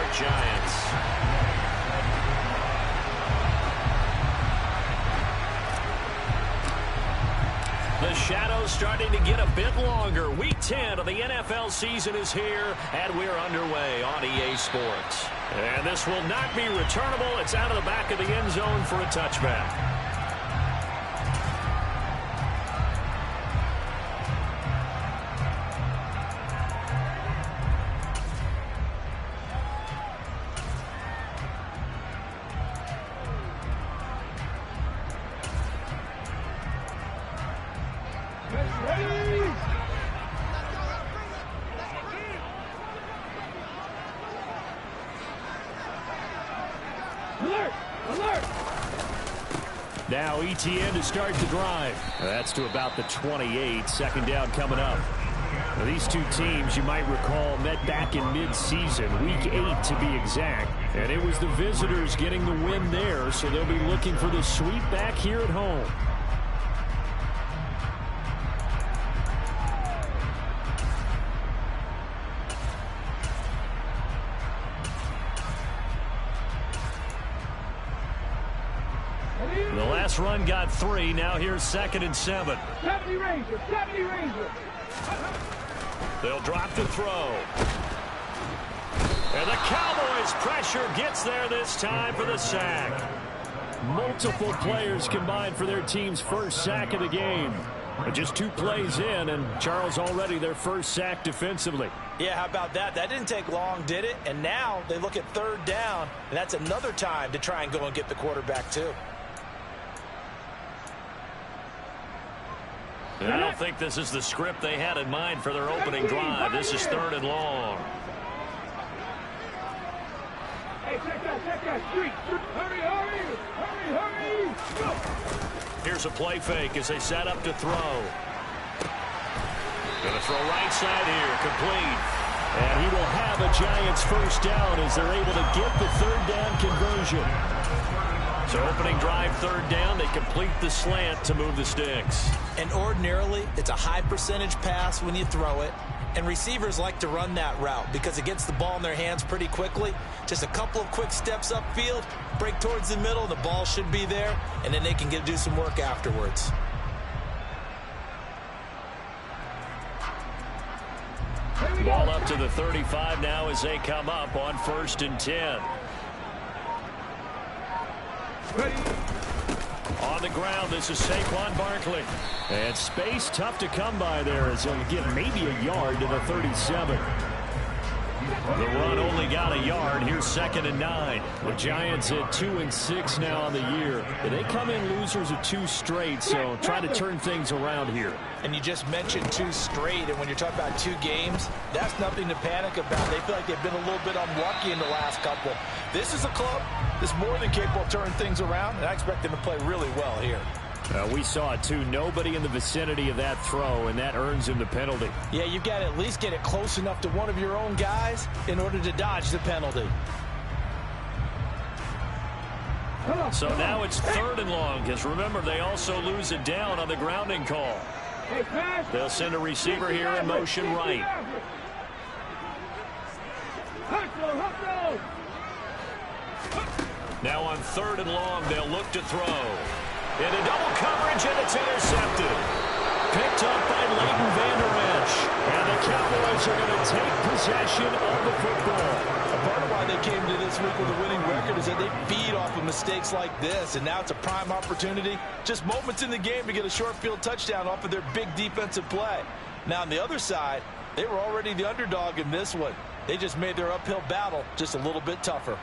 York Giants. The shadow's starting to get a bit longer. Week 10 of the NFL season is here, and we're underway on EA Sports. And this will not be returnable. It's out of the back of the end zone for a touchback. Now ETN to start the drive. That's to about the 28. Second down coming up. Now, these two teams, you might recall, met back in mid-season, week 8 to be exact. And it was the visitors getting the win there, so they'll be looking for the sweep back here at home. The last run got 3. Now here's 2nd and 7. 70 Ranger, 70 Ranger. They'll drop to throw. And the Cowboys' pressure gets there this time for the sack. Multiple players combined for their team's first sack of the game. But just 2 plays in, and Charles already their first sack defensively. Yeah, how about that? That didn't take long, did it? And now they look at 3rd down, and that's another time to try and go and get the quarterback too. I don't think this is the script they had in mind for their opening drive. This is 3rd and long. Hey, check that street. Hurry, hurry, hurry, hurry. Go. Here's a play fake as they set up to throw. Going to throw right side here, complete. And he will have a Giants first down as they're able to get the 3rd down conversion. So opening drive 3rd down, they complete the slant to move the sticks. And ordinarily, it's a high percentage pass when you throw it. And receivers like to run that route because it gets the ball in their hands pretty quickly. Just a couple of quick steps upfield, break towards the middle, the ball should be there, and then they can do some work afterwards. Ball up to the 35 now as they come up on 1st and 10. On the ground, this is Saquon Barkley. And space tough to come by there as he'll get maybe a yard to the 37. The run only got a yard. Here's 2nd and 9. The Giants at 2-6 now on the year. They come in losers of 2 straight, so try to turn things around here. And you just mentioned 2 straight, and when you're talking about 2 games, that's nothing to panic about. They feel like they've been a little bit unlucky in the last couple. This is a club that's more than capable of turning things around, and I expect them to play really well here. We saw it too. Nobody in the vicinity of that throw, and that earns him the penalty. Yeah, you've got to at least get it close enough to one of your own guys in order to dodge the penalty. So now it's 3rd and long, because remember, they also lose it down on the grounding call. They'll send a receiver here in motion right. Now on 3rd and long, they'll look to throw. Into double coverage, and it's intercepted. Picked up by Leighton Vander Esch. And the Cowboys are going to take possession of the football. A part of why they came to this week with a winning record is that they feed off of mistakes like this, and now it's a prime opportunity. Just moments in the game to get a short field touchdown off of their big defensive play. Now on the other side, they were already the underdog in this one. They just made their uphill battle just a little bit tougher.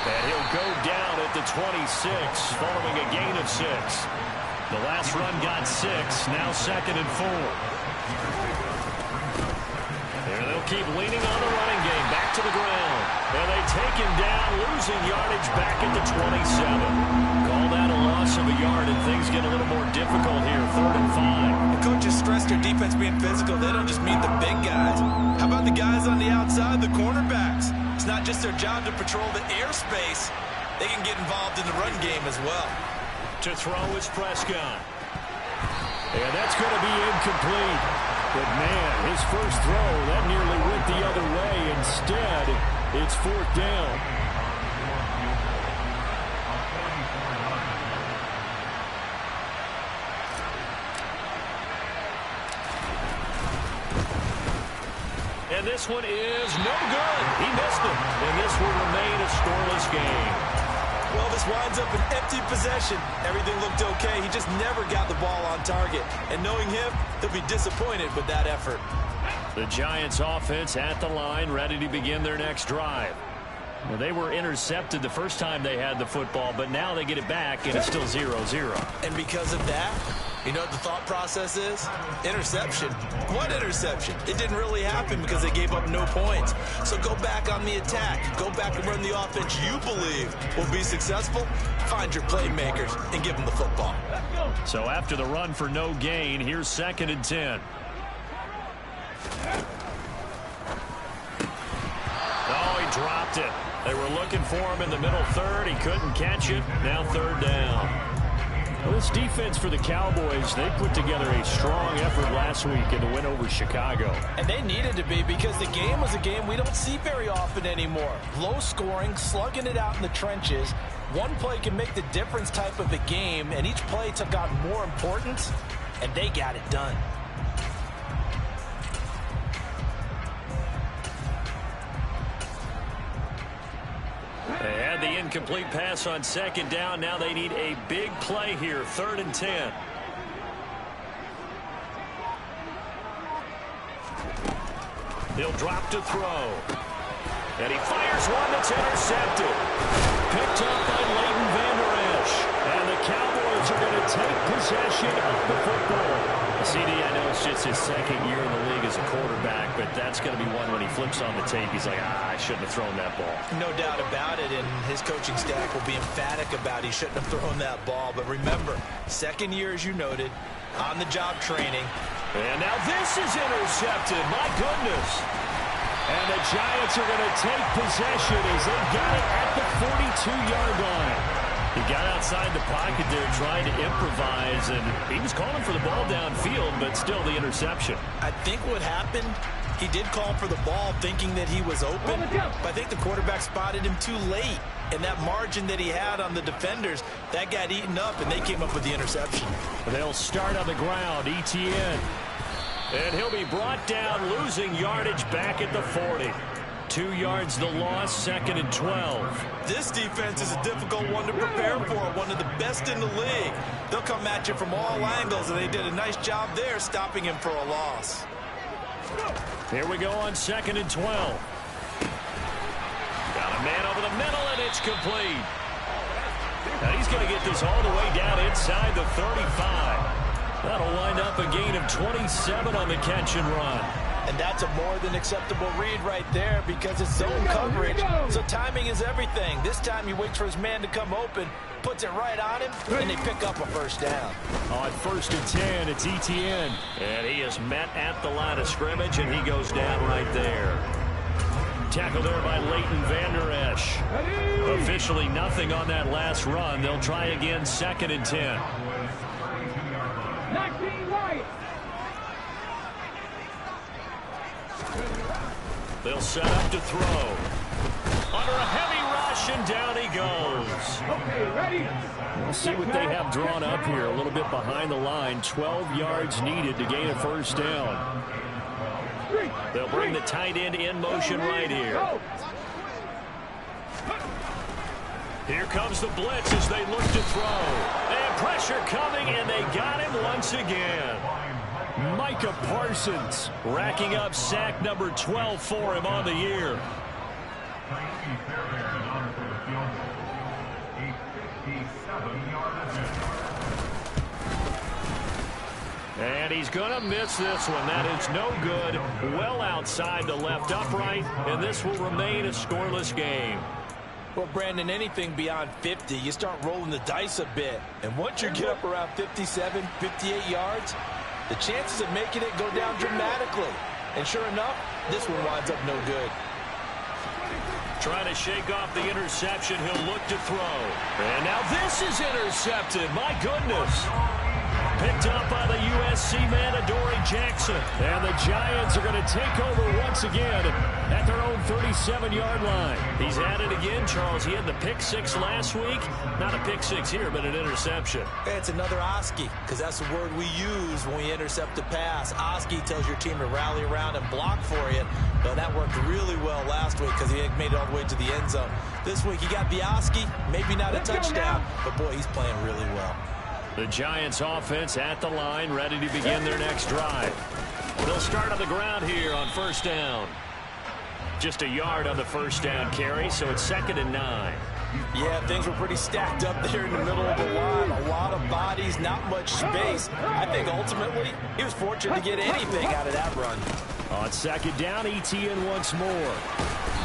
And he'll go down at the 26 following a gain of 6. The last run got 6. Now 2nd and 4. There they'll keep leaning on the running game. Back to the ground. And they take him down, losing yardage back at the 27. Call that a loss of a yard, and things get a little more difficult here. 3rd and 5. The coaches stress their defense being physical. They don't just meet the big guys. How about the guys on the outside, the cornerbacks? It's not just their job to patrol the airspace. They can get involved in the run game as well. To throw is Prescott. And that's going to be incomplete. But, man, his first throw, that nearly went the other way. Instead, it's 4th down. And this one is no good. He missed it. And this will remain a scoreless game. Well, this winds up an empty possession. Everything looked okay. He just never got the ball on target. And knowing him, he'll be disappointed with that effort. The Giants offense at the line, ready to begin their next drive. Well, they were intercepted the first time they had the football, but now they get it back, and it's still 0-0. And because of that, you know what the thought process is? Interception. What interception? It didn't really happen because they gave up no points. So go back on the attack. Go back and run the offense you believe will be successful. Find your playmakers and give them the football. So after the run for no gain, here's 2nd and 10. Oh, he dropped it. They were looking for him in the middle third. He couldn't catch it. Now 3rd down. Well, this defense for the Cowboys, they put together a strong effort last week in the win over Chicago. And they needed to be because the game was a game we don't see very often anymore. Low scoring, slugging it out in the trenches. One play can make the difference type of a game, and each play took on more importance, and they got it done. They had the incomplete pass on 2nd down. Now they need a big play here, 3rd and 10. He'll drop to throw. And he fires one that's intercepted. Picked up by Leighton Vander Esch. And the Cowboys are going to take possession of the football. CD, I know it's just his 2nd year in the league as a quarterback, but that's going to be one when he flips on the tape, he's like, I shouldn't have thrown that ball. No doubt about it, and his coaching staff will be emphatic about he shouldn't have thrown that ball. But remember, 2nd year, as you noted, on-the-job training. And now this is intercepted. My goodness. And the Giants are going to take possession as they got it at the 42-yard line. He got outside the pocket there trying to improvise, and he was calling for the ball downfield, but still the interception. I think what happened, he did call for the ball thinking that he was open, but I think the quarterback spotted him too late. And that margin that he had on the defenders, that got eaten up, and they came up with the interception. They'll start on the ground, ETN. And he'll be brought down, losing yardage back at the 40. 2 yards the loss, 2nd and 12. This defense is a difficult one to prepare for, one of the best in the league. They'll come at you from all angles, and they did a nice job there stopping him for a loss. Here we go on 2nd and 12. Got a man over the middle, and it's complete. Now he's going to get this all the way down inside the 35. That'll wind up a gain of 27 on the catch and run. And that's a more than acceptable read right there because it's zone coverage. So timing is everything. This time he waits for his man to come open, puts it right on him, and they pick up a 1st down. On 1st and 10, it's ETN. And he is met at the line of scrimmage, and he goes down right there. Tackled there by Leighton Vander Esch. Officially nothing on that last run. They'll try again, 2nd and 10. 19 right. They'll set up to throw. Under a heavy rush, and down he goes. Okay, ready? We'll see what they have drawn up here. A little bit behind the line. 12 yards needed to gain a 1st down. They'll bring the tight end in motion right here. Here comes the blitz as they look to throw. And pressure coming, and they got him once again. Micah Parsons racking up sack number 12 for him on the year. And he's going to miss this one. That is no good. Well outside the left upright, and this will remain a scoreless game. Well, Brandon, anything beyond 50, you start rolling the dice a bit. And once you get up around 57, 58 yards, the chances of making it go down dramatically. And sure enough, this one winds up no good. Trying to shake off the interception. He'll look to throw. And now this is intercepted. My goodness. Picked up by the USC man, Adoree Jackson. And the Giants are going to take over once again at their own 37-yard line. He's at it again, Charles. He had the pick six last week. Not a pick six here, but an interception. It's another Oski, because that's the word we use when we intercept a pass. Oski tells your team to rally around and block for you. But that worked really well last week because he made it all the way to the end zone. This week he got the Oski, maybe not a touchdown, but boy, he's playing really well. The Giants offense at the line, ready to begin their next drive. They'll start on the ground here on first down. Just a yard on the first down carry, so it's 2nd and 9. Yeah, things were pretty stacked up there in the middle of the line. A lot of bodies, not much space. I think ultimately he was fortunate to get anything out of that run. On 2nd down, Etienne once more.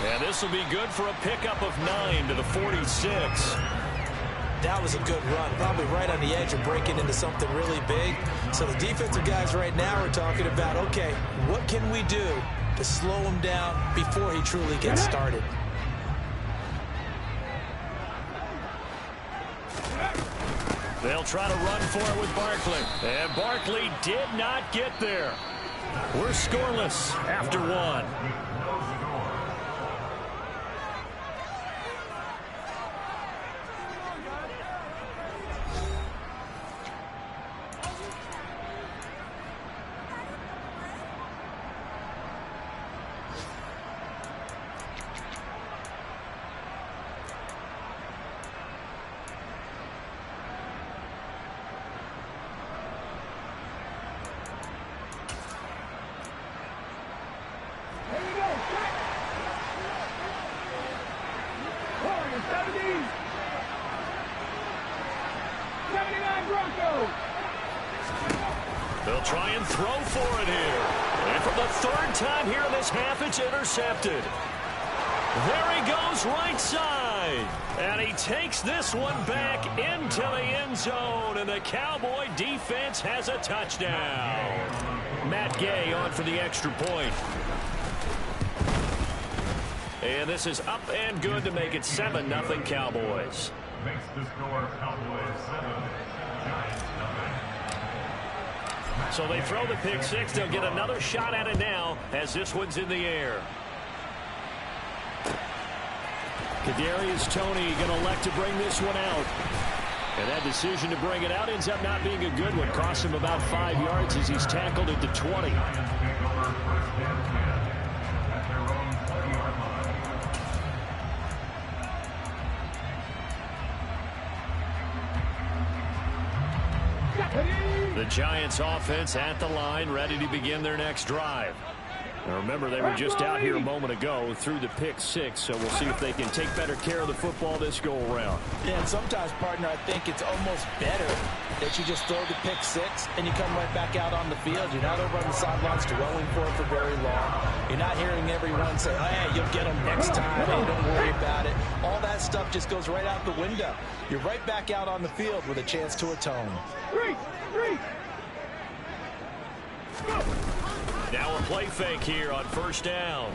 And this will be good for a pickup of 9 to the 46. That was a good run, probably right on the edge of breaking into something really big. So the defensive guys right now are talking about, okay, what can we do to slow him down before he truly gets started? They'll try to run for it with Barkley. And Barkley did not get there. We're scoreless after 1. They'll try and throw for it here. And for the 3rd time here in this half, it's intercepted. There he goes right side. And he takes this one back into the end zone. And the Cowboy defense has a touchdown. Matt Gay on for the extra point. And this is up and good to make it 7-0 Cowboys. Makes the score Cowboys 7, Giants 9. So they throw the pick six. They'll get another shot at it now as this one's in the air. Kadarius Toney going to elect to bring this one out. And that decision to bring it out ends up not being a good one. Costs him about 5 yards as he's tackled at the 20. The Giants offense at the line, ready to begin their next drive. Now remember, they were just out here a moment ago through the pick six, so we'll see if they can take better care of the football this go-around. Yeah, and sometimes, partner, I think it's almost better that you just throw the pick six and you come right back out on the field. You're not over on the sidelines dwelling for it for very long. You're not hearing everyone say, hey, you'll get them next time. Hey, don't worry about it. All that stuff just goes right out the window. You're right back out on the field with a chance to atone. Now a play fake here on first down.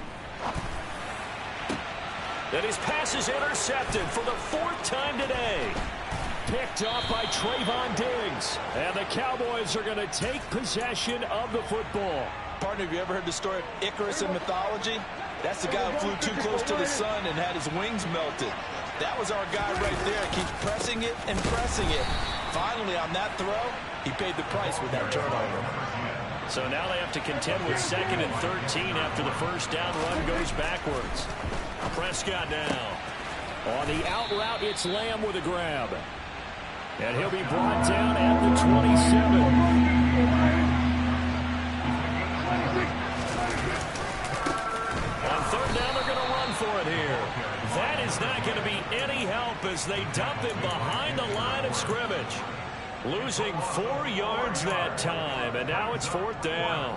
And his pass is intercepted for the 4th time today. Picked off by Trayvon Diggs. And the Cowboys are going to take possession of the football. Partner, have you ever heard the story of Icarus in mythology? That's the guy who flew too close to the sun and had his wings melted. That was our guy right there. Keeps pressing it and pressing it. Finally, on that throw, he paid the price with that turnover. So now they have to contend with 2nd and 13 after the first down run goes backwards. Prescott now. On the out route, it's Lamb with a grab. And he'll be brought down at the 27. On 3rd down, they're going to run for it here. That is not going to be any help as they dump him behind the line of scrimmage. Losing 4 yards that time, and now it's 4th down.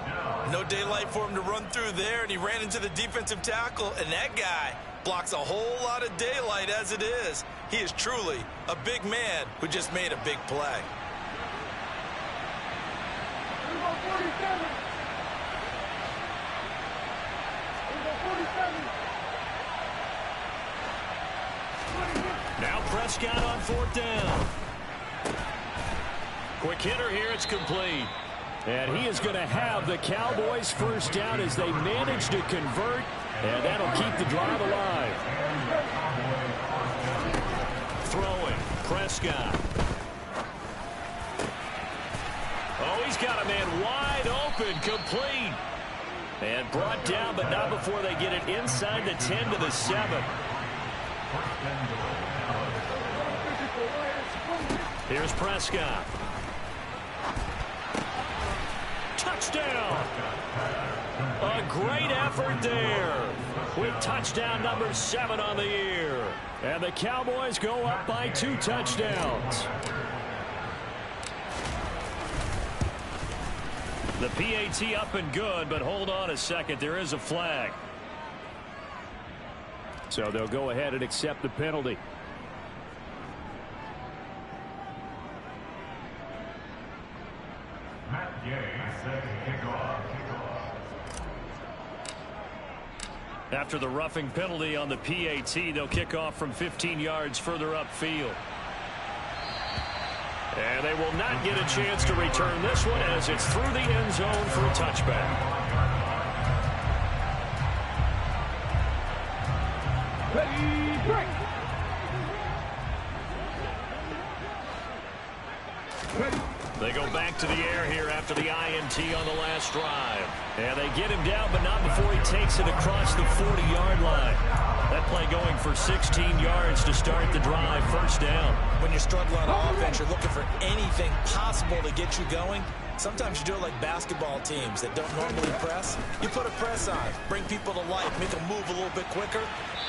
No daylight for him to run through there, and he ran into the defensive tackle, and that guy blocks a whole lot of daylight as it is. He is truly a big man who just made a big play. Prescott on 4th down. Quick hitter here. It's complete. And he is going to have the Cowboys first down as they manage to convert. And that'll keep the drive alive. Throwing. Prescott. Oh, he's got a man wide open. Complete. And brought down, but not before they get it inside the 10 to the 7. Here's Prescott. Touchdown. A great effort there with touchdown number 7 on the year. And the Cowboys go up by 2 touchdowns. The PAT up and good, but hold on a second. There is a flag. So they'll go ahead and accept the penalty. Matt Gay set to kick off. After the roughing penalty on the PAT, they'll kick off from 15 yards further upfield. And they will not get a chance to return this one as it's through the end zone for a touchback. Ready, break. Ready. They go back to the air here after the INT on the last drive. And they get him down, but not before he takes it across the 40-yard line. That play going for 16 yards to start the drive. First down. When you're struggling on offense, you're looking for anything possible to get you going. Sometimes you do it like basketball teams that don't normally press. You put a press on, bring people to life, make them move a little bit quicker.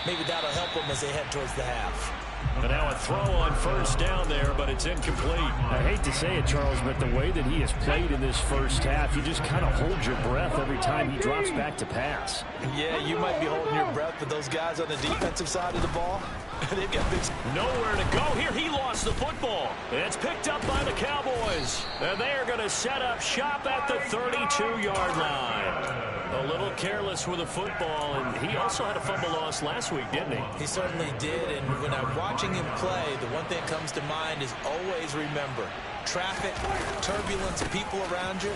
Maybe that'll help them as they head towards the half. And now a throw on first down there, but it's incomplete. I hate to say it, Charles, but the way that he has played in this first half, you just kind of hold your breath every time he drops back to pass. Yeah, you might be holding your breath, but those guys on the defensive side of the ball, they've got big... Nowhere to go here. He lost the football. It's picked up by the Cowboys. And they are going to set up shop at the 32-yard line. A little careless with the football, and he also had a fumble loss last week, didn't he? He certainly did, and when I'm watching him play, the one thing that comes to mind is always remember, traffic, turbulence, people around you,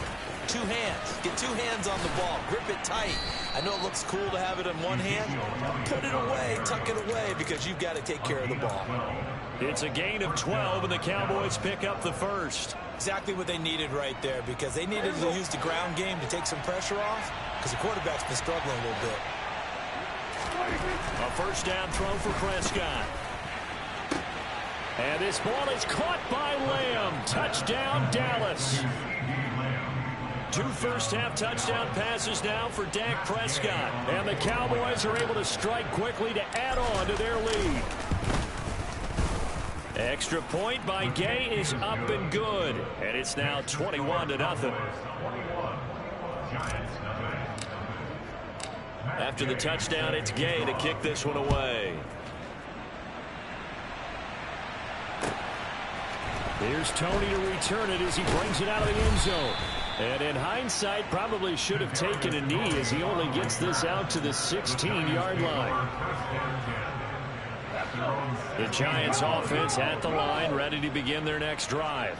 2 hands. Get 2 hands on the ball. Grip it tight. I know it looks cool to have it in one hand. Put it away, tuck it away, because you've got to take care of the ball. It's a gain of 12, and the Cowboys pick up the first. Exactly what they needed right there, because they needed to use the ground game to take some pressure off, because the quarterback's been struggling a little bit. A first down throw for Prescott. And this ball is caught by Lamb. Touchdown, Dallas. 2 first-half touchdown passes now for Dak Prescott. And the Cowboys are able to strike quickly to add on to their lead. Extra point by Gay is up and good. And it's now 21-0. After the touchdown, it's Gay to kick this one away. Here's Tony to return it as he brings it out of the end zone. And in hindsight, probably should have taken a knee as he only gets this out to the 16-yard line. The Giants offense at the line, ready to begin their next drive.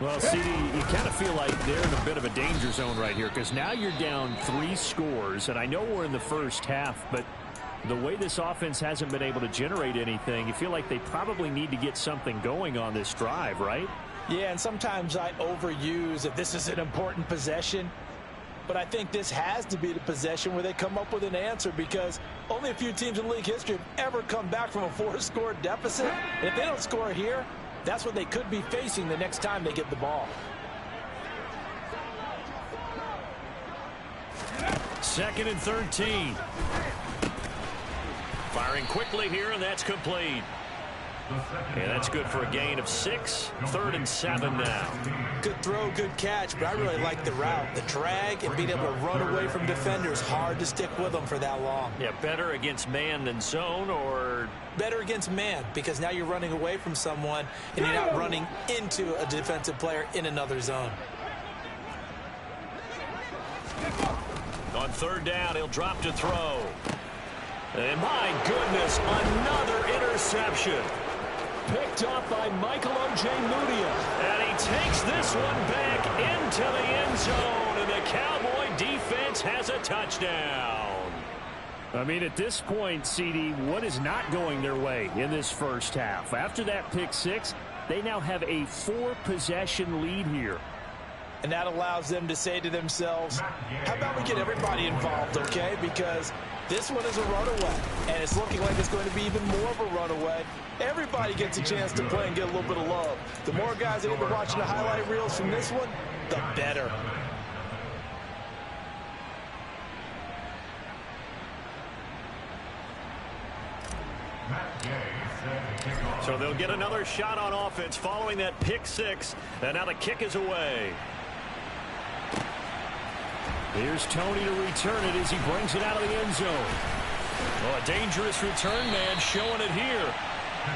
Well, CD, you kind of feel like they're in a bit of a danger zone right here because now you're down 3 scores, and I know we're in the first half, but the way this offense hasn't been able to generate anything, you feel like they probably need to get something going on this drive, right? Yeah, and sometimes I overuse that this is an important possession, but I think this has to be the possession where they come up with an answer because only a few teams in league history have ever come back from a 4-score deficit. And if they don't score here, that's what they could be facing the next time they get the ball. Second and 13. Firing quickly here, and that's complete. And that's good for a gain of 6. 3rd and 7 now. Good throw, good catch, but I really like the route. The drag and being able to run away from defenders, hard to stick with them for that long. Yeah, better against man than zone, or... Better against man, because now you're running away from someone and you're not running into a defensive player in another zone. On 3rd down, he'll drop to throw. And my goodness, another interception. picked off by Michael Ojemudia. And he takes this one back into the end zone, and the Cowboy defense has a touchdown. I mean, at this point, CD, what is not going their way in this first half? After that pick six, they now have a 4-possession lead here. And that allows them to say to themselves, how about we get everybody involved, okay? Because this one is a runaway, and it's looking like it's going to be even more of a runaway. Everybody gets a chance to play and get a little bit of love. The more guys that end up watching the highlight reels from this one, the better. So they'll get another shot on offense following that pick six. And now the kick is away. Here's Tony to return it as he brings it out of the end zone. Oh, a dangerous return man showing it here.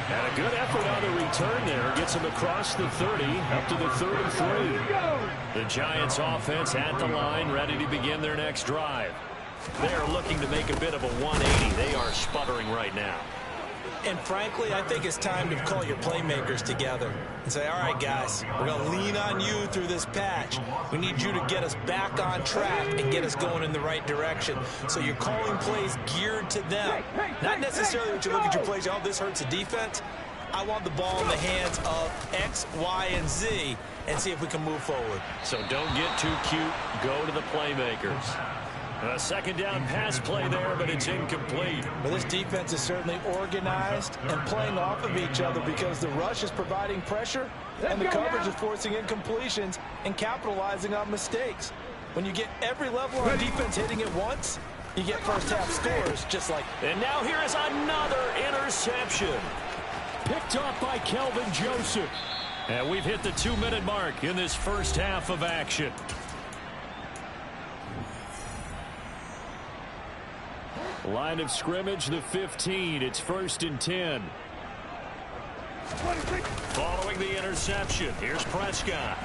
And a good effort on the return there. Gets him across the 30, up to the 33. The Giants offense at the line, ready to begin their next drive. They're looking to make a bit of a 180. They are sputtering right now. And frankly, I think it's time to call your playmakers together and say, all right, guys, we're going to lean on you through this patch. We need you to get us back on track and get us going in the right direction. So you're calling plays geared to them. Not necessarily what you look at your plays, oh, this hurts the defense. I want the ball in the hands of X, Y, and Z and see if we can move forward. So don't get too cute. Go to the playmakers. A second down pass play there, but it's incomplete. Well, this defense is certainly organized and playing off of each other because the rush is providing pressure and the coverage is forcing incompletions and capitalizing on mistakes. When you get every level on defense hitting it once, you get first half scores just like. And now here is another interception. Picked off by Kelvin Joseph. And we've hit the 2-minute mark in this first half of action. Line of scrimmage, the 15. It's 1st and 10. Following the interception, here's Prescott.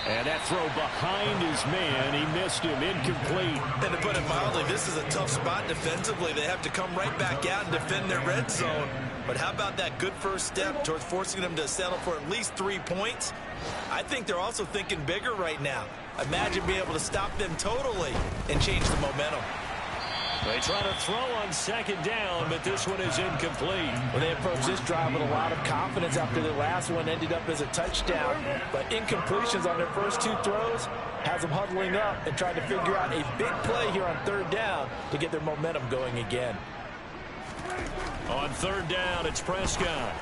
And that throw behind his man. He missed him. Incomplete. And to put it mildly, this is a tough spot defensively. They have to come right back out and defend their red zone. But how about that good first step towards forcing them to settle for at least 3 points? I think they're also thinking bigger right now. Imagine being able to stop them totally and change the momentum. They try to throw on second down, but this one is incomplete. Well, they approach this drive with a lot of confidence after the last one ended up as a touchdown. But incompletions on their first 2 throws has them huddling up and trying to figure out a big play here on 3rd down to get their momentum going again. On 3rd down, it's Prescott.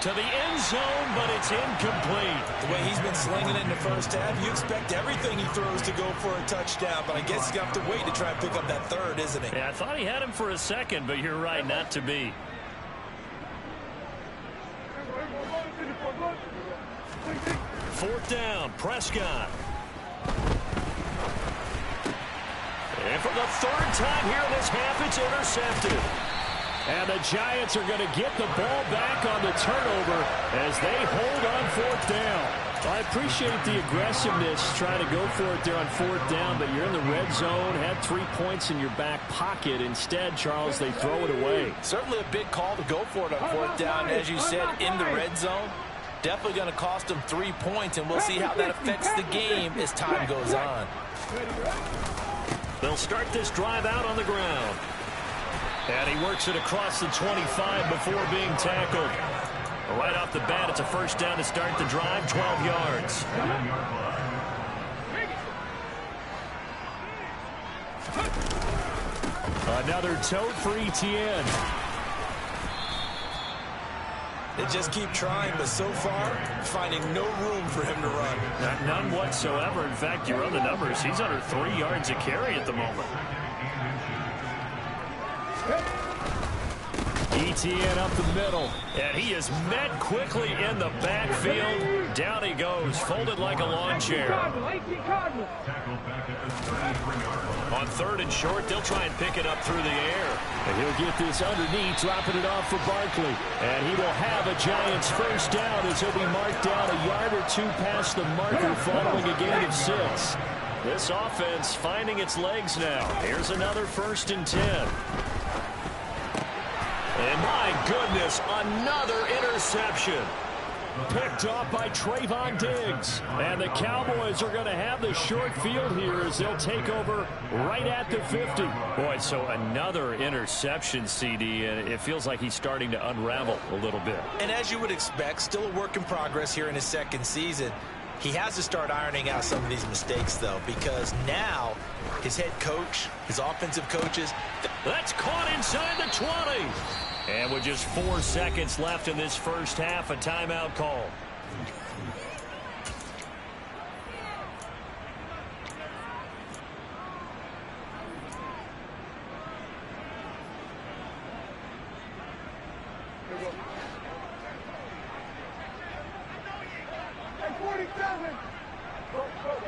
To the end zone, but it's incomplete. The way he's been slinging it in the first half, you expect everything he throws to go for a touchdown, but I guess he's going to have to wait to try and pick up that 3rd, isn't he? Yeah, I thought he had him for a second, but you're right, not to be. 4th down, Prescott. And for the 3rd time here in this half, it's intercepted. And the Giants are going to get the ball back on the turnover as they hold on 4th down. I appreciate the aggressiveness, trying to go for it there on 4th down, but you're in the red zone, had 3 points in your back pocket. Instead, Charles, they throw it away. Certainly a big call to go for it on 4th down, as you said, in the red zone. Definitely going to cost them 3 points, and we'll see how that affects the game as time goes on. They'll start this drive out on the ground. And he works it across the 25 before being tackled. Right off the bat, it's a 1st down to start the drive, 12 yards. Another tote for Etienne. They just keep trying, but so far, finding no room for him to run. None whatsoever. In fact, you run the numbers. He's under 3 yards a carry at the moment. Etienne up the middle. And he is met quickly in the backfield. Down he goes, folded like a lawn chair. On 3rd and short, they'll try and pick it up through the air. And he'll get this underneath, dropping it off for Barkley. And he will have a Giants 1st down as he'll be marked down a yard or 2 past the marker following a gain of 6. This offense finding its legs now. Here's another 1st and 10. And my goodness, another interception. Picked off by Trayvon Diggs. And the Cowboys are going to have the short field here as they'll take over right at the 50. Boy, so another interception, CD, and it feels like he's starting to unravel a little bit. And as you would expect, still a work in progress here in his second season. He has to start ironing out some of these mistakes, though, because now his head coach, his offensive coaches. That's caught inside the 20. And with just 4 seconds left in this first half, a timeout call.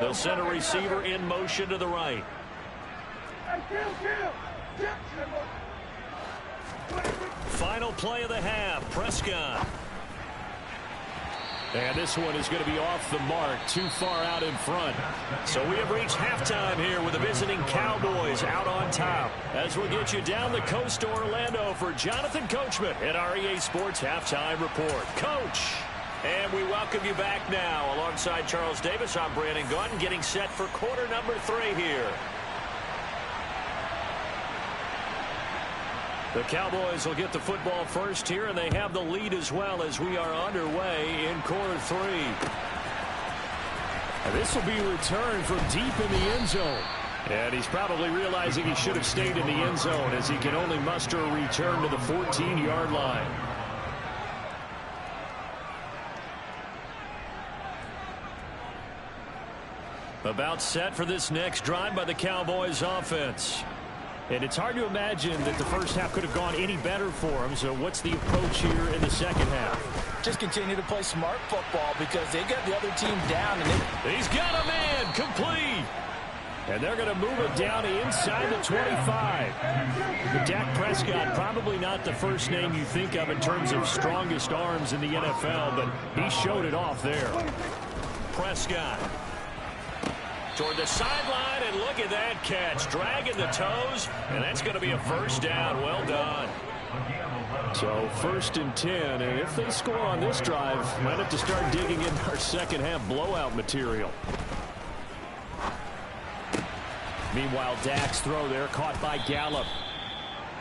They'll send a receiver in motion to the right. Final play of the half, Prescott. And this one is going to be off the mark, too far out in front. So we have reached halftime here with the visiting Cowboys out on top. As we'll get you down the coast to Orlando for Jonathan Coachman at our EA Sports Halftime Report. Coach! And we welcome you back now. Alongside Charles Davis, I'm Brandon Gaudin, getting set for quarter number 3 here. The Cowboys will get the football first here, and they have the lead as well as we are underway in quarter 3. And this will be returned from deep in the end zone. And he's probably realizing he should have stayed in the end zone as he can only muster a return to the 14-yard line. About set for this next drive by the Cowboys offense. And it's hard to imagine that the first half could have gone any better for them. So what's the approach here in the second half? Just continue to play smart football because they got the other team down. And he's got a man complete. And they're going to move it down inside the 25. But Dak Prescott, probably not the first name you think of in terms of strongest arms in the NFL, but he showed it off there. Prescott toward the sideline, and look at that catch. Dragging the toes, and that's going to be a first down. Well done. So 1st and 10, and if they score on this drive, might have to start digging in our second half blowout material. Meanwhile, Dak's throw there caught by Gallup.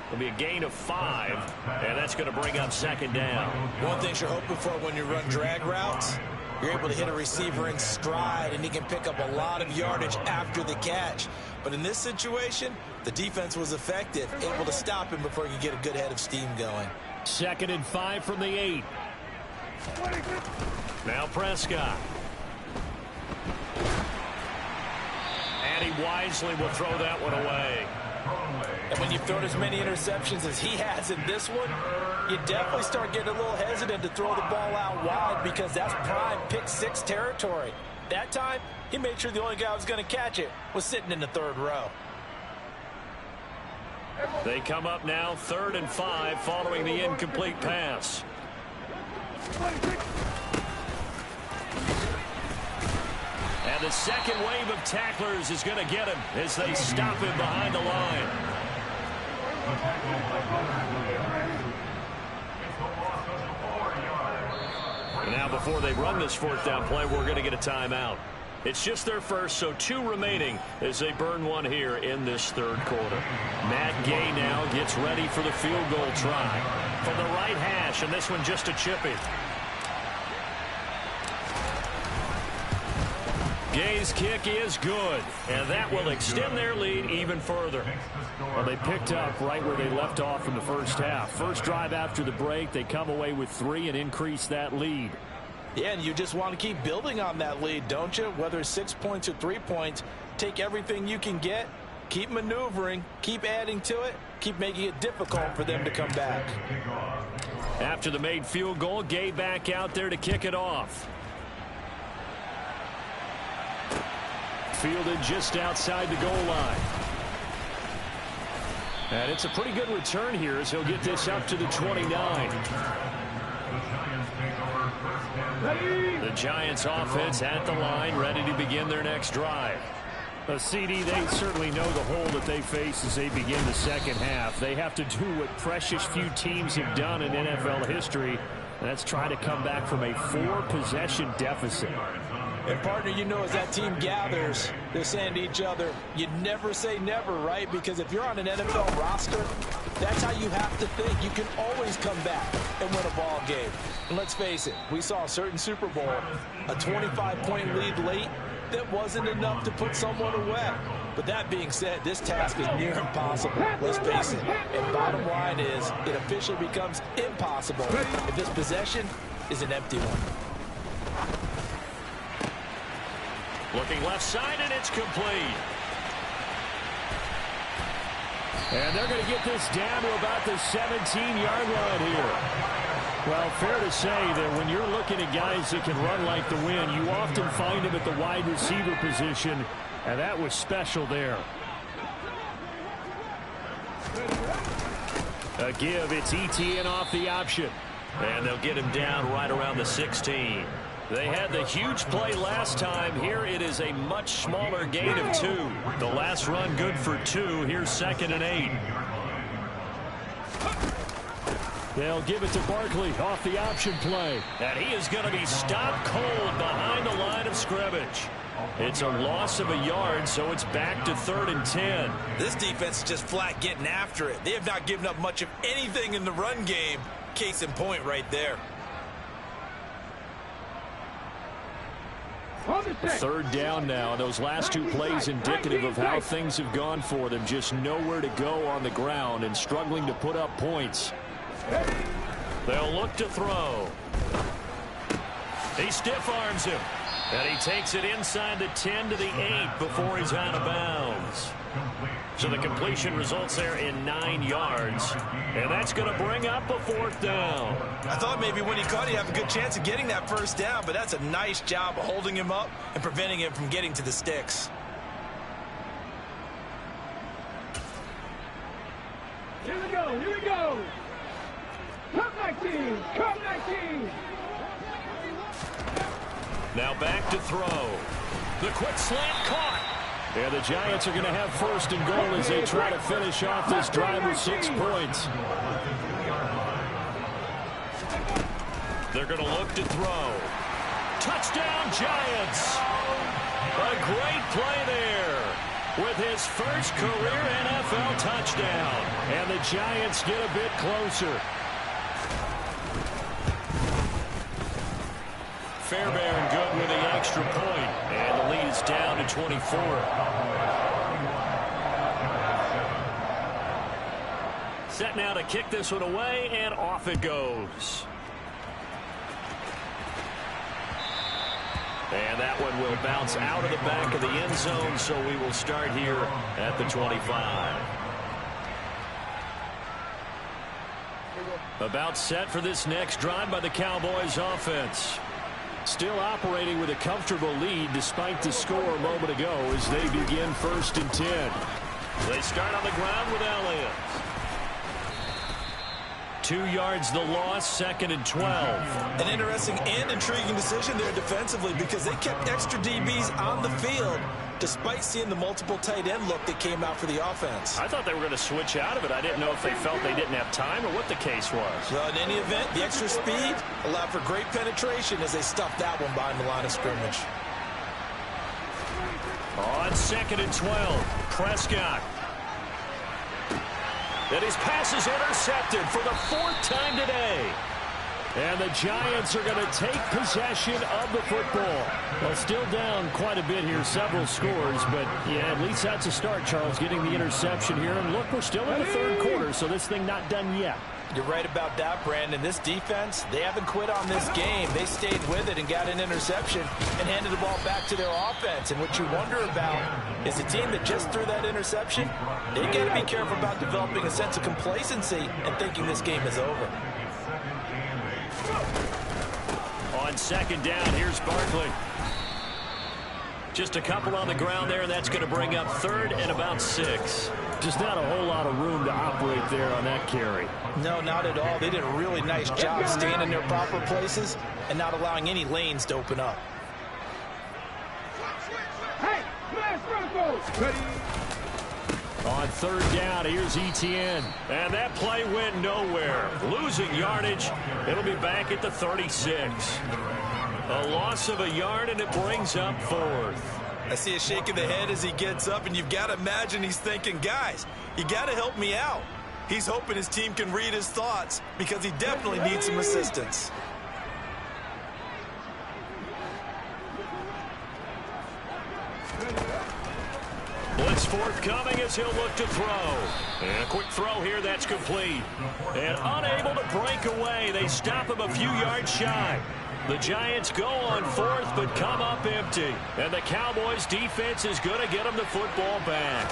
It'll be a gain of 5, and that's going to bring up second down. One thing you're hoping for when you run drag routes, you're able to hit a receiver in stride, and he can pick up a lot of yardage after the catch. But in this situation, the defense was effective, able to stop him before he could get a good head of steam going. 2nd and 5 from the 8. Now Prescott. And he wisely will throw that one away. And when you've thrown as many interceptions as he has in this one, you definitely start getting a little hesitant to throw the ball out wide because that's prime pick 6 territory. That time, he made sure the only guy who was going to catch it was sitting in the 3rd row. They come up now 3rd and 5 following the incomplete pass. And the second wave of tacklers is going to get him as they stop him behind the line. Now before they run this 4th down play, we're going to get a timeout. It's just their first, so 2 remaining as they burn one here in this 3rd quarter. Matt Gay now gets ready for the field goal try from the right hash, and this one just a chippy. Gay's kick is good, and that will extend their lead even further. Well, they picked up right where they left off in the first half. First drive after the break, they come away with 3 and increase that lead. Yeah, and you just want to keep building on that lead, don't you? Whether it's 6 points or 3 points, take everything you can get, keep maneuvering, keep adding to it, keep making it difficult for them to come back. After the made field goal, Gay back out there to kick it off. Fielded just outside the goal line. And it's a pretty good return here as he'll get this up to the 29. The Giants offense at the line, ready to begin their next drive. CD, they certainly know the hole that they face as they begin the second half. They have to do what precious few teams have done in NFL history, and that's try to come back from a 4-possession deficit. And, partner, you know, as that team gathers, they're saying to each other, you never say never, right? Because if you're on an NFL roster, that's how you have to think. You can always come back and win a ball game. And let's face it, we saw a certain Super Bowl, a 25-point lead late, that wasn't enough to put someone away. But that being said, this task is near impossible, let's face it. And bottom line is, it officially becomes impossible if this possession is an empty one. Looking left side, and it's complete. And they're going to get this down to about the 17-yard line here. Well, fair to say that when you're looking at guys that can run like the wind, you often find them at the wide receiver position, and that was special there. A give, it's ETN off the option. And they'll get him down right around the 16. They had the huge play last time. Here it is a much smaller gain of 2. The last run good for 2. Here's 2nd and 8. They'll give it to Barkley off the option play. And he is going to be stopped cold behind the line of scrimmage. It's a loss of a yard, so it's back to 3rd and 10. This defense is just flat getting after it. They have not given up much of anything in the run game. Case in point right there. 3rd down now. Those last 2 plays indicative of how things have gone for them. Just nowhere to go on the ground and struggling to put up points. They'll look to throw. He stiff arms him. And he takes it inside the 10 to the 8 before he's out of bounds. So the completion results there in 9 yards. And that's going to bring up a 4th down. I thought maybe when he caught, he'd have a good chance of getting that 1st down, but that's a nice job of holding him up and preventing him from getting to the sticks. Here we go, here we go. Come 19, come 19. Now back to throw. The quick slant caught. And the Giants are going to have 1st and goal as they try to finish off this drive with 6 points. They're going to look to throw. Touchdown, Giants. A great play there with his first career NFL touchdown. And the Giants get a bit closer. Fairbairn good with the extra point. And the lead is down to 24. Set now to kick this one away, and off it goes. And that one will bounce out of the back of the end zone, so we will start here at the 25. About set for this next drive by the Cowboys offense. Still operating with a comfortable lead despite the score a moment ago as they begin 1st and 10. They start on the ground with Elliott. 2 yards the loss, 2nd and 12. An interesting and intriguing decision there defensively because they kept extra DBs on the field despite seeing the multiple tight end look that came out for the offense. I thought they were going to switch out of it. I didn't know if they felt they didn't have time or what the case was. Well, in any event, the extra speed allowed for great penetration as they stuffed that one behind the line of scrimmage. On 2nd and 12, Prescott. And his pass is intercepted for the 4th time today. And the Giants are going to take possession of the football. Well, still down quite a bit here, several scores, but yeah, at least that's a start, Charles, getting the interception here. And look, we're still in the 3rd quarter, so this thing not done yet. You're right about that, Brandon. This defense, they haven't quit on this game. They stayed with it and got an interception and handed the ball back to their offense. And what you wonder about is the team that just threw that interception, they got to be careful about developing a sense of complacency and thinking this game is over. On 2nd down, here's Barkley. Just a couple on the ground there, and that's going to bring up 3rd and about 6. Just not a whole lot of room to operate there on that carry. No, not at all. They did a really nice job staying in their proper places and not allowing any lanes to open up. Hey, flash go. Ready. On third down, here's Etienne. And that play went nowhere. Losing yardage. It'll be back at the 36. A loss of a yard, and it brings up fourth. I see a shake of the head as he gets up, and you've got to imagine he's thinking, guys, you got to help me out. He's hoping his team can read his thoughts because he definitely needs some assistance. Blitz forthcoming as he'll look to throw. And a quick throw here that's complete. And unable to break away. They stop him a few yards shy. The Giants go on fourth but come up empty. And the Cowboys defense is going to get him the football back.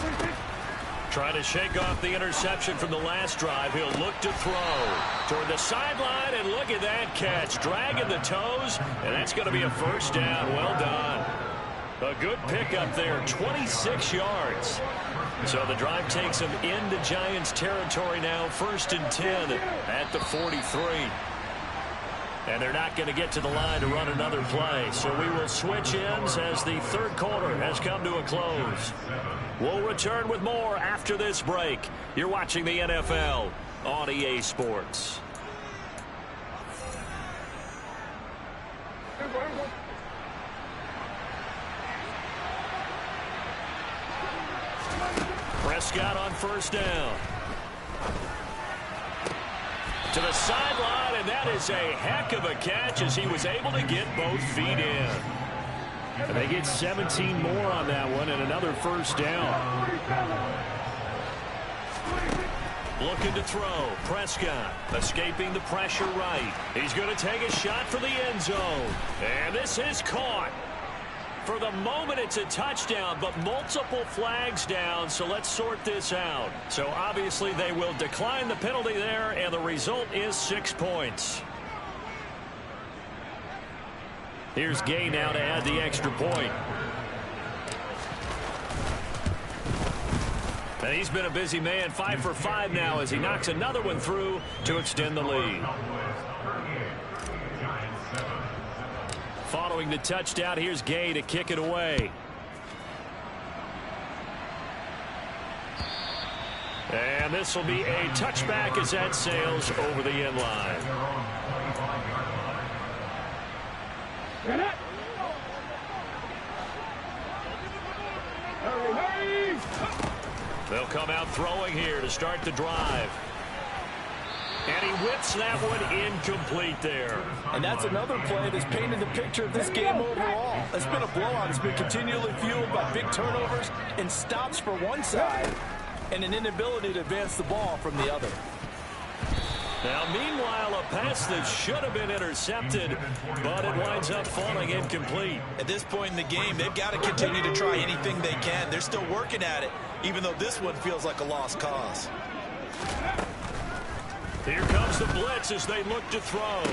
Trying to shake off the interception from the last drive. He'll look to throw toward the sideline, and look at that catch. Dragging the toes, and that's going to be a first down. Well done. A good pickup there, 26 yards. So the drive takes him into Giants territory now, 1st and 10 at the 43. And they're not going to get to the line to run another play. So we will switch ends as the third quarter has come to a close. We'll return with more after this break. You're watching the NFL on EA Sports. Prescott on first down. To the sideline, and that is a heck of a catch as he was able to get both feet in. And they get 17 more on that one and another first down. Looking to throw. Prescott escaping the pressure right. He's going to take a shot for the end zone. And this is caught. For the moment, it's a touchdown, but multiple flags down, so let's sort this out. So obviously they will decline the penalty there, and the result is 6 points. Here's Gay now to add the extra point. And he's been a busy man, 5 for 5 now as he knocks another one through to extend the lead. Following the touchdown, here's Gay to kick it away. And this will be a touchback as that sails over the end line. They'll come out throwing here to start the drive. And he whips that one incomplete there. And that's another play that's painted the picture of this game overall. It's been a blowout. It's been continually fueled by big turnovers and stops for one side and an inability to advance the ball from the other. Now, meanwhile, a pass that should have been intercepted, but it winds up falling incomplete. At this point in the game, they've got to continue to try anything they can. They're still working at it, even though this one feels like a lost cause. Here comes the blitz as they look to throw.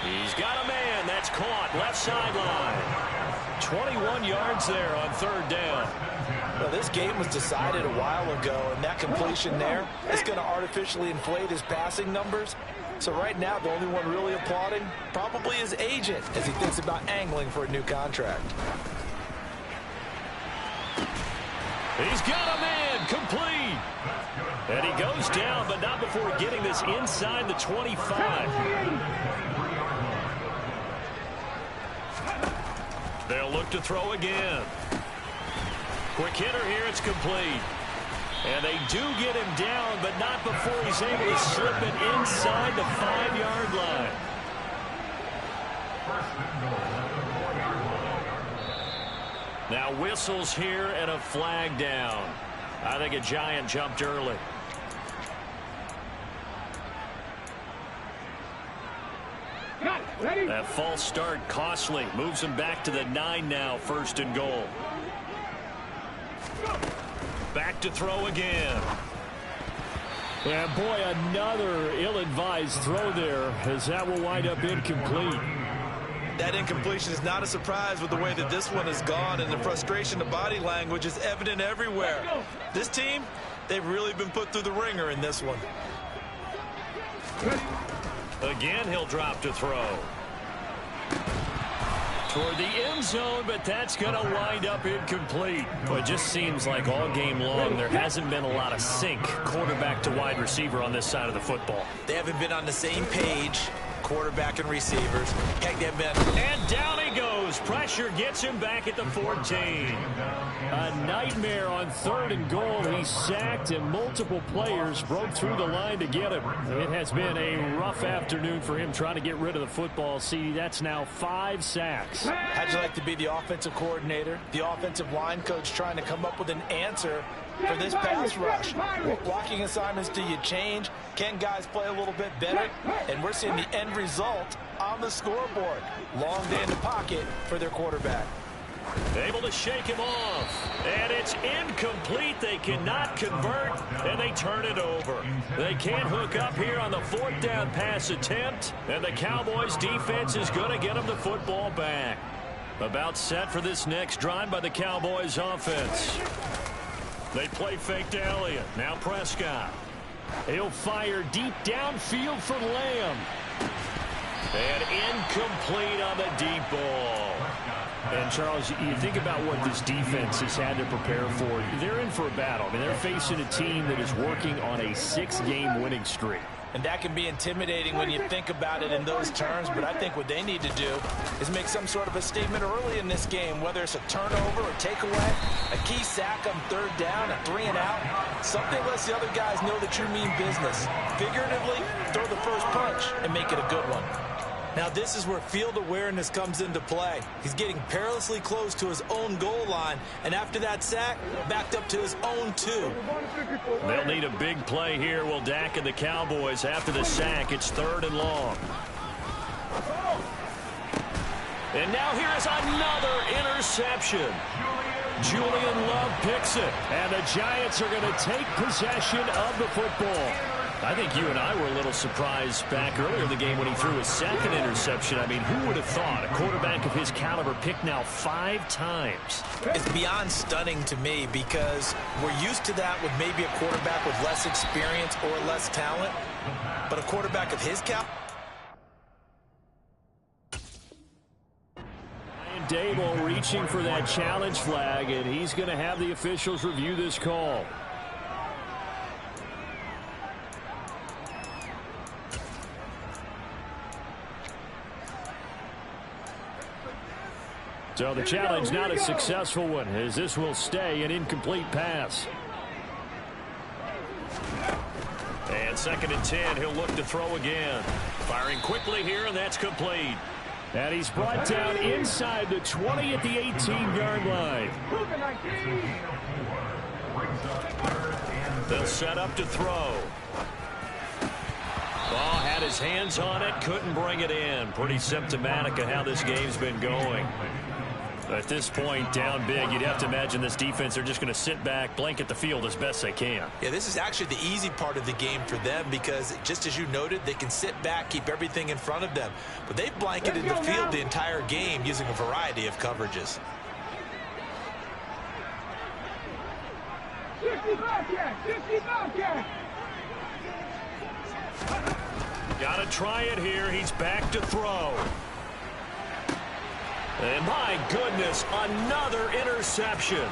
He's got a man. That's caught. Left sideline. 21 yards there on third down. Well, this game was decided a while ago, and that completion there is going to artificially inflate his passing numbers. So right now, the only one really applauding probably his agent as he thinks about angling for a new contract. He's got a man. Complete. And he goes down, but not before getting this inside the 25. They'll look to throw again. Quick hitter here, it's complete. And they do get him down, but not before he's able to slip it inside the 5-yard line. Now whistles here and a flag down. I think a Giant jumped early. That false start costly. Moves him back to the 9 now, 1st and goal. Back to throw again. And boy, another ill-advised throw there as that will wind up incomplete. That incompletion is not a surprise with the way that this one has gone, and the frustration of body language is evident everywhere. This team, they've really been put through the ringer in this one. Again, he'll drop to throw. toward the end zone, but that's going to wind up incomplete. Well, it just seems like all game long there hasn't been a lot of sync quarterback to wide receiver on this side of the football. They haven't been on the same page, quarterback and receivers. Heck, they've been. And down he goes. Pressure gets him back at the 14. A nightmare on 3rd and goal. He's sacked, and multiple players broke through the line to get him. It has been a rough afternoon for him trying to get rid of the football. See, that's now 5 sacks. How'd you like to be the offensive coordinator, the offensive line coach trying to come up with an answer for this pass rush? What blocking assignments do you change? Can guys play a little bit better? And we're seeing the end result on the scoreboard. Long day in the pocket for their quarterback. Able to shake him off. And it's incomplete. They cannot convert, and they turn it over. They can't hook up here on the 4th down pass attempt, and the Cowboys defense is going to get them the football back. About set for this next drive by the Cowboys offense. They play fake to Elliott. Now Prescott. He'll fire deep downfield for Lamb. And incomplete on the deep ball. And, Charles, you think about what this defense has had to prepare for. They're in for a battle. I mean, they're facing a team that is working on a 6-game winning streak. And that can be intimidating when you think about it in those terms, but I think what they need to do is make some sort of a statement early in this game, whether it's a turnover, a takeaway, a key sack on 3rd down, a 3-and-out. Something lets the other guys know that you mean business. Figuratively, throw the first punch and make it a good one. Now, this is where field awareness comes into play. He's getting perilously close to his own goal line, and after that sack, backed up to his own 2. They'll need a big play here. Will Dak and the Cowboys after the sack. It's 3rd and long. And now here is another interception. Julian Love picks it, and the Giants are going to take possession of the football. I think you and I were a little surprised back earlier in the game when he threw his 2nd interception. I mean, who would have thought a quarterback of his caliber picked now 5 times? It's beyond stunning to me because we're used to that with maybe a quarterback with less experience or less talent. But a quarterback of his caliber. Brian Daboll reaching for that challenge flag, and he's going to have the officials review this call. So the challenge not a successful one, as this will stay an incomplete pass. And 2nd and 10, he'll look to throw again. Firing quickly here, and that's complete. And he's brought down inside the 20 at the 18-yard line. They'll set up to throw. Ball had his hands on it, couldn't bring it in. Pretty symptomatic of how this game's been going. At this point, down big, you'd have to imagine this defense, they're just going to sit back, blanket the field as best they can. Yeah, this is actually the easy part of the game for them because, just as you noted, they can sit back, keep everything in front of them. But they've blanketed the field the entire game using a variety of coverages. 60 Bobcat! 60 Bobcat! Got to try it here. He's back to throw. And my goodness, another interception.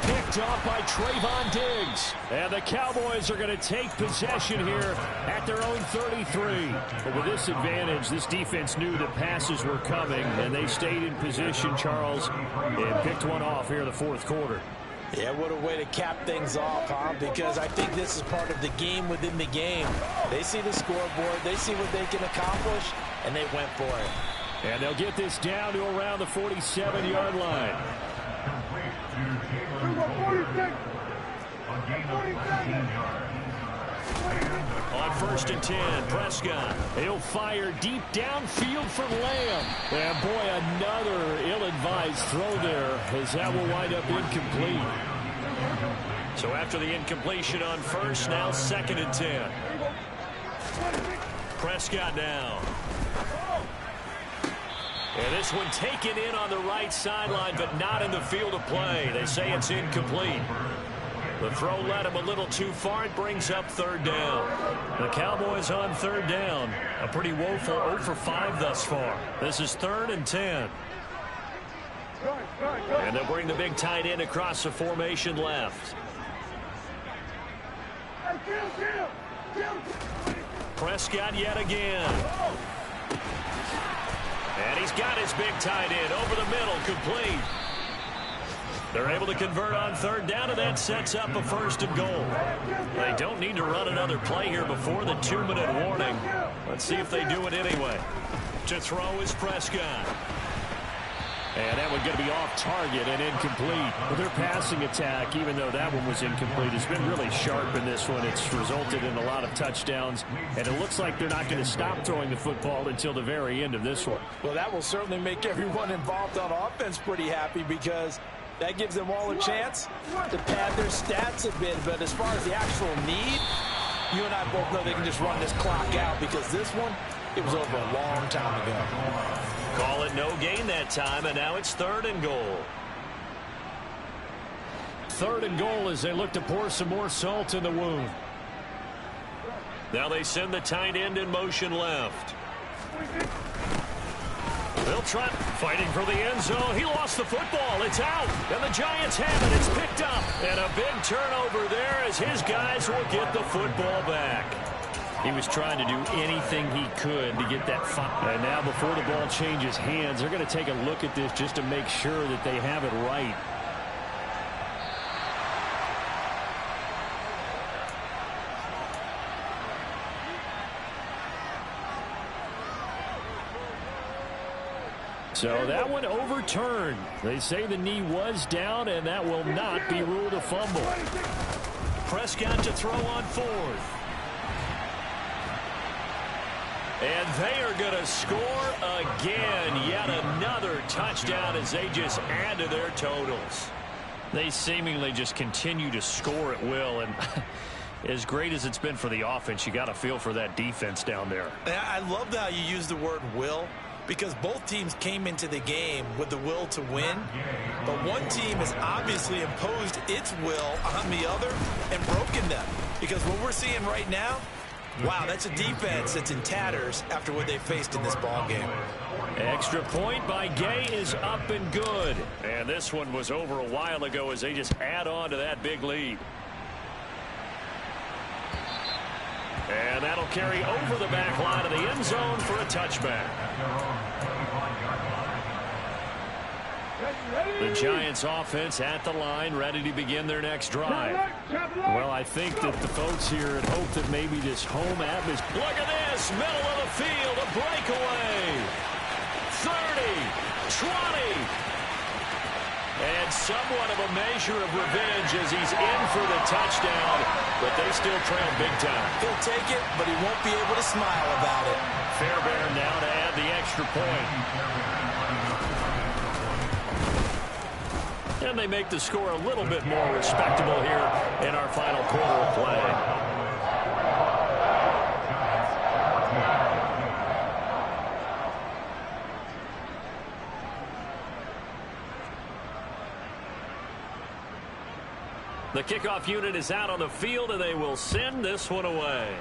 Picked off by Trayvon Diggs. And the Cowboys are going to take possession here at their own 33. But with this advantage, this defense knew that passes were coming, and they stayed in position, Charles, and picked one off here in the 4th quarter. Yeah, what a way to cap things off, huh? Because I think this is part of the game within the game. They see the scoreboard, they see what they can accomplish, and they went for it. And they'll get this down to around the 47-yard line. On 1st and 10, Prescott. He'll fire deep downfield for Lamb. And boy, another ill-advised throw there, as that will wind up incomplete. So after the incompletion on 1st, now 2nd and 10. Prescott down. And this one taken in on the right sideline, but not in the field of play. They say it's incomplete. The throw led him a little too far. It brings up 3rd down. The Cowboys on 3rd down. A pretty woeful 0 for 5 thus far. This is 3rd and 10. And they'll bring the big tight end across the formation left. Prescott yet again. And he's got his big tight end over the middle, complete. They're able to convert on third down, and that sets up a first and goal. They don't need to run another play here before the 2-minute warning. Let's see if they do it anyway. To throw is Prescott. And that one's going to be off target and incomplete. Well, their passing attack, even though that one was incomplete, has been really sharp in this one. It's resulted in a lot of touchdowns, and it looks like they're not going to stop throwing the football until the very end of this one. Well, that will certainly make everyone involved on offense pretty happy, because that gives them all a chance to pad their stats a bit. But as far as the actual need, you and I both know they can just run this clock out, because this one, it was over a long time ago. Call it no gain that time, and now it's third and goal. Third and goal as they look to pour some more salt in the wound. Now they send the tight end in motion left. They'll try fighting for the end zone. He lost the football. It's out. And the Giants have it. It's picked up. And a big turnover there as his guys will get the football back. He was trying to do anything he could to get that foul. And now before the ball changes hands, they're going to take a look at this just to make sure that they have it right. So that one overturned. They say the knee was down, and that will not be ruled a fumble. Prescott to throw on fourth. And they are going to score again. Yet another touchdown as they just add to their totals. They seemingly just continue to score at will. And as great as it's been for the offense, you got to feel for that defense down there. I love how you use the word will, because both teams came into the game with the will to win. But one team has obviously imposed its will on the other and broken them. Because what we're seeing right now, wow, that's a defense that's in tatters after what they faced in this ball game. Extra point by Gay is up and good. And this one was over a while ago as they just add on to that big lead. And that'll carry over the back line of the end zone for a touchback. The Giants offense at the line, ready to begin their next drive. Well, I think that the folks here had hoped that maybe this home atmosphere. Look at this, middle of the field, a breakaway. 30, 20. And somewhat of a measure of revenge as he's in for the touchdown, but they still trail big time. He'll take it, but he won't be able to smile about it. Fairbairn now to add the extra point. And they make the score a little bit more respectable here in our final quarter of play. The kickoff unit is out on the field, and they will send this one away.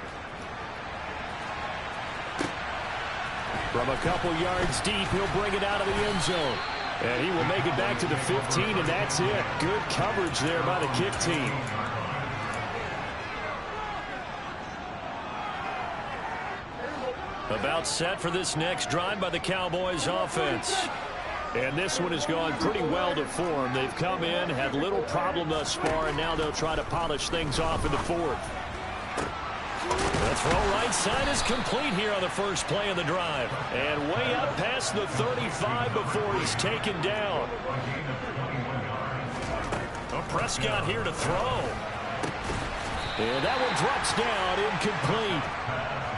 From a couple yards deep, he'll bring it out of the end zone. And he will make it back to the 15, and that's it. Good coverage there by the kick team. About set for this next drive by the Cowboys offense. And this one has gone pretty well to form. They've come in, had little problem thus far, and now they'll try to polish things off in the fourth. The throw right side is complete here on the first play of the drive. And way up past the 35 before he's taken down. Prescott here to throw. And that one drops down, incomplete.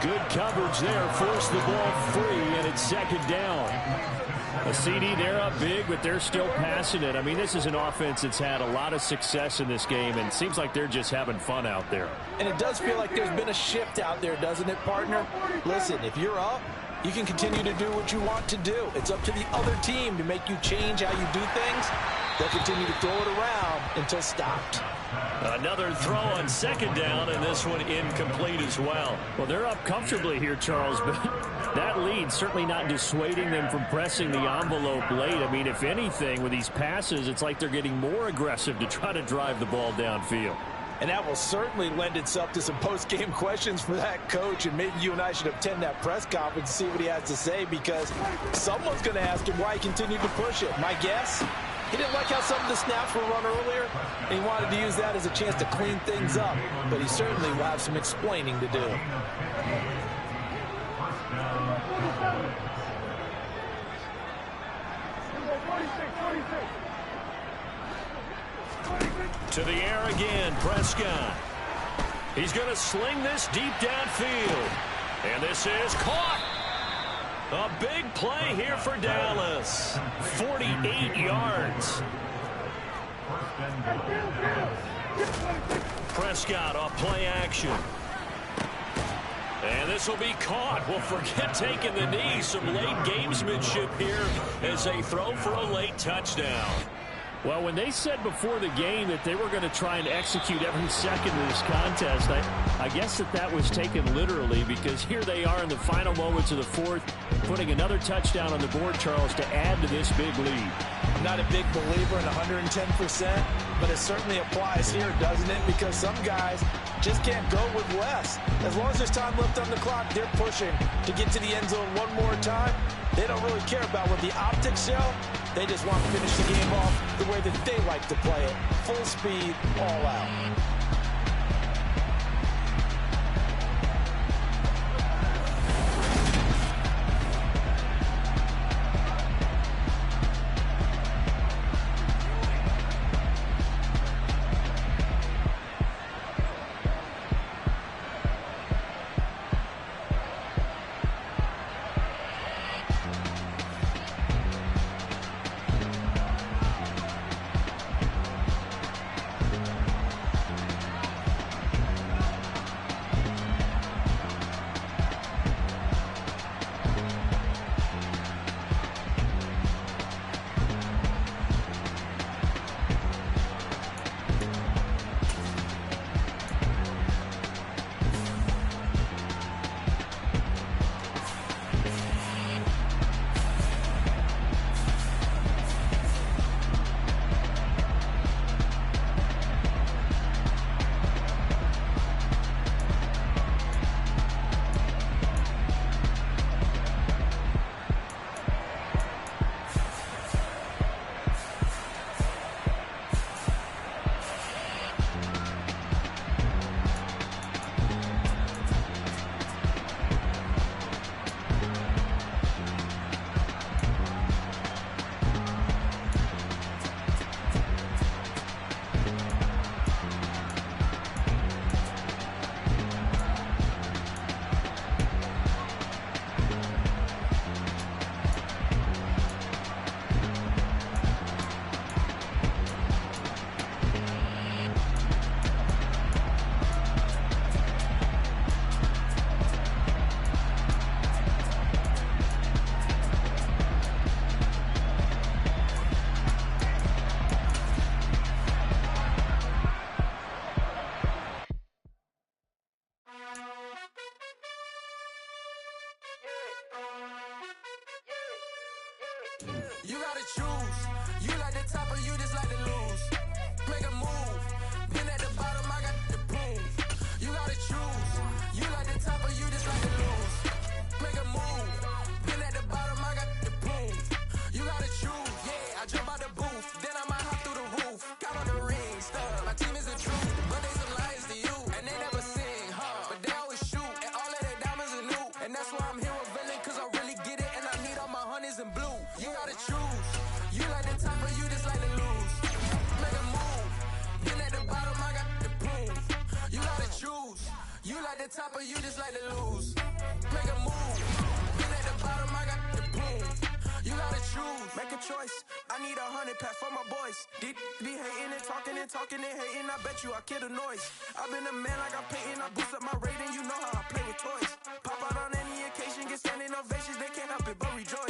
Good coverage there, forced the ball free, and it's second down. A CD, they're up big, but they're still passing it. I mean, this is an offense that's had a lot of success in this game, and it seems like they're just having fun out there. And it does feel like there's been a shift out there, doesn't it, partner? Listen, if you're up, you can continue to do what you want to do. It's up to the other team to make you change how you do things. They'll continue to throw it around until stopped. Another throw on second down, and this one incomplete as well. Well, they're up comfortably here, Charles, but that lead certainly not dissuading them from pressing the envelope late. I mean, if anything, with these passes, it's like they're getting more aggressive to try to drive the ball downfield. And that will certainly lend itself to some post-game questions for that coach, and maybe you and I should attend that press conference and see what he has to say, because someone's going to ask him why he continued to push it. My guess, he didn't like how some of the snaps were run earlier, and he wanted to use that as a chance to clean things up, but he certainly will have some explaining to do. To the air again, Prescott. He's going to sling this deep downfield. And this is caught. A big play here for Dallas. 48 yards. Prescott off play action. And this will be caught. Well, forget taking the knee. Some late gamesmanship here as they throw for a late touchdown. Well, when they said before the game that they were going to try and execute every second of this contest, I guess that was taken literally, because here they are in the final moments of the fourth, putting another touchdown on the board, Charles, to add to this big lead. I'm not a big believer in 110%, but it certainly applies here, doesn't it? Because some guys just can't go with less. As long as there's time left on the clock, they're pushing to get to the end zone one more time. They don't really care about what the optics show. They just want to finish the game off the way that they like to play it. Full speed, all out. You gotta choose. You like the top or you just like to lose. Make a move. Been at the bottom, I got the boom. You gotta choose. You like the top or you just like to lose. Make a move. Been at the bottom, I got the boom. You gotta choose. Yeah, I jump out the booth. Then I might hop through the roof. Got on the ring, stuff. My team is the truth. But they some liars to you. And they never sing, but they always shoot. And all of their diamonds are new. And that's why I'm here with Villain, cause I really get it. And I need all my honeys in blue. You gotta choose. You like the top or you just like to lose. Make a move. Been at the bottom, I got the boom. You gotta choose. You like the top or you just like to lose. Make a move. Been at the bottom, I got the boom. You gotta choose. Make a choice. I need 100 pack for my boys. Be hating and talking and talking and hating. I bet you I kill the noise. I've been a man like I'm Peyton. I boost up my rating. You know how I play with toys. Pop out on any occasion, get standing ovations. They can't help it but rejoice.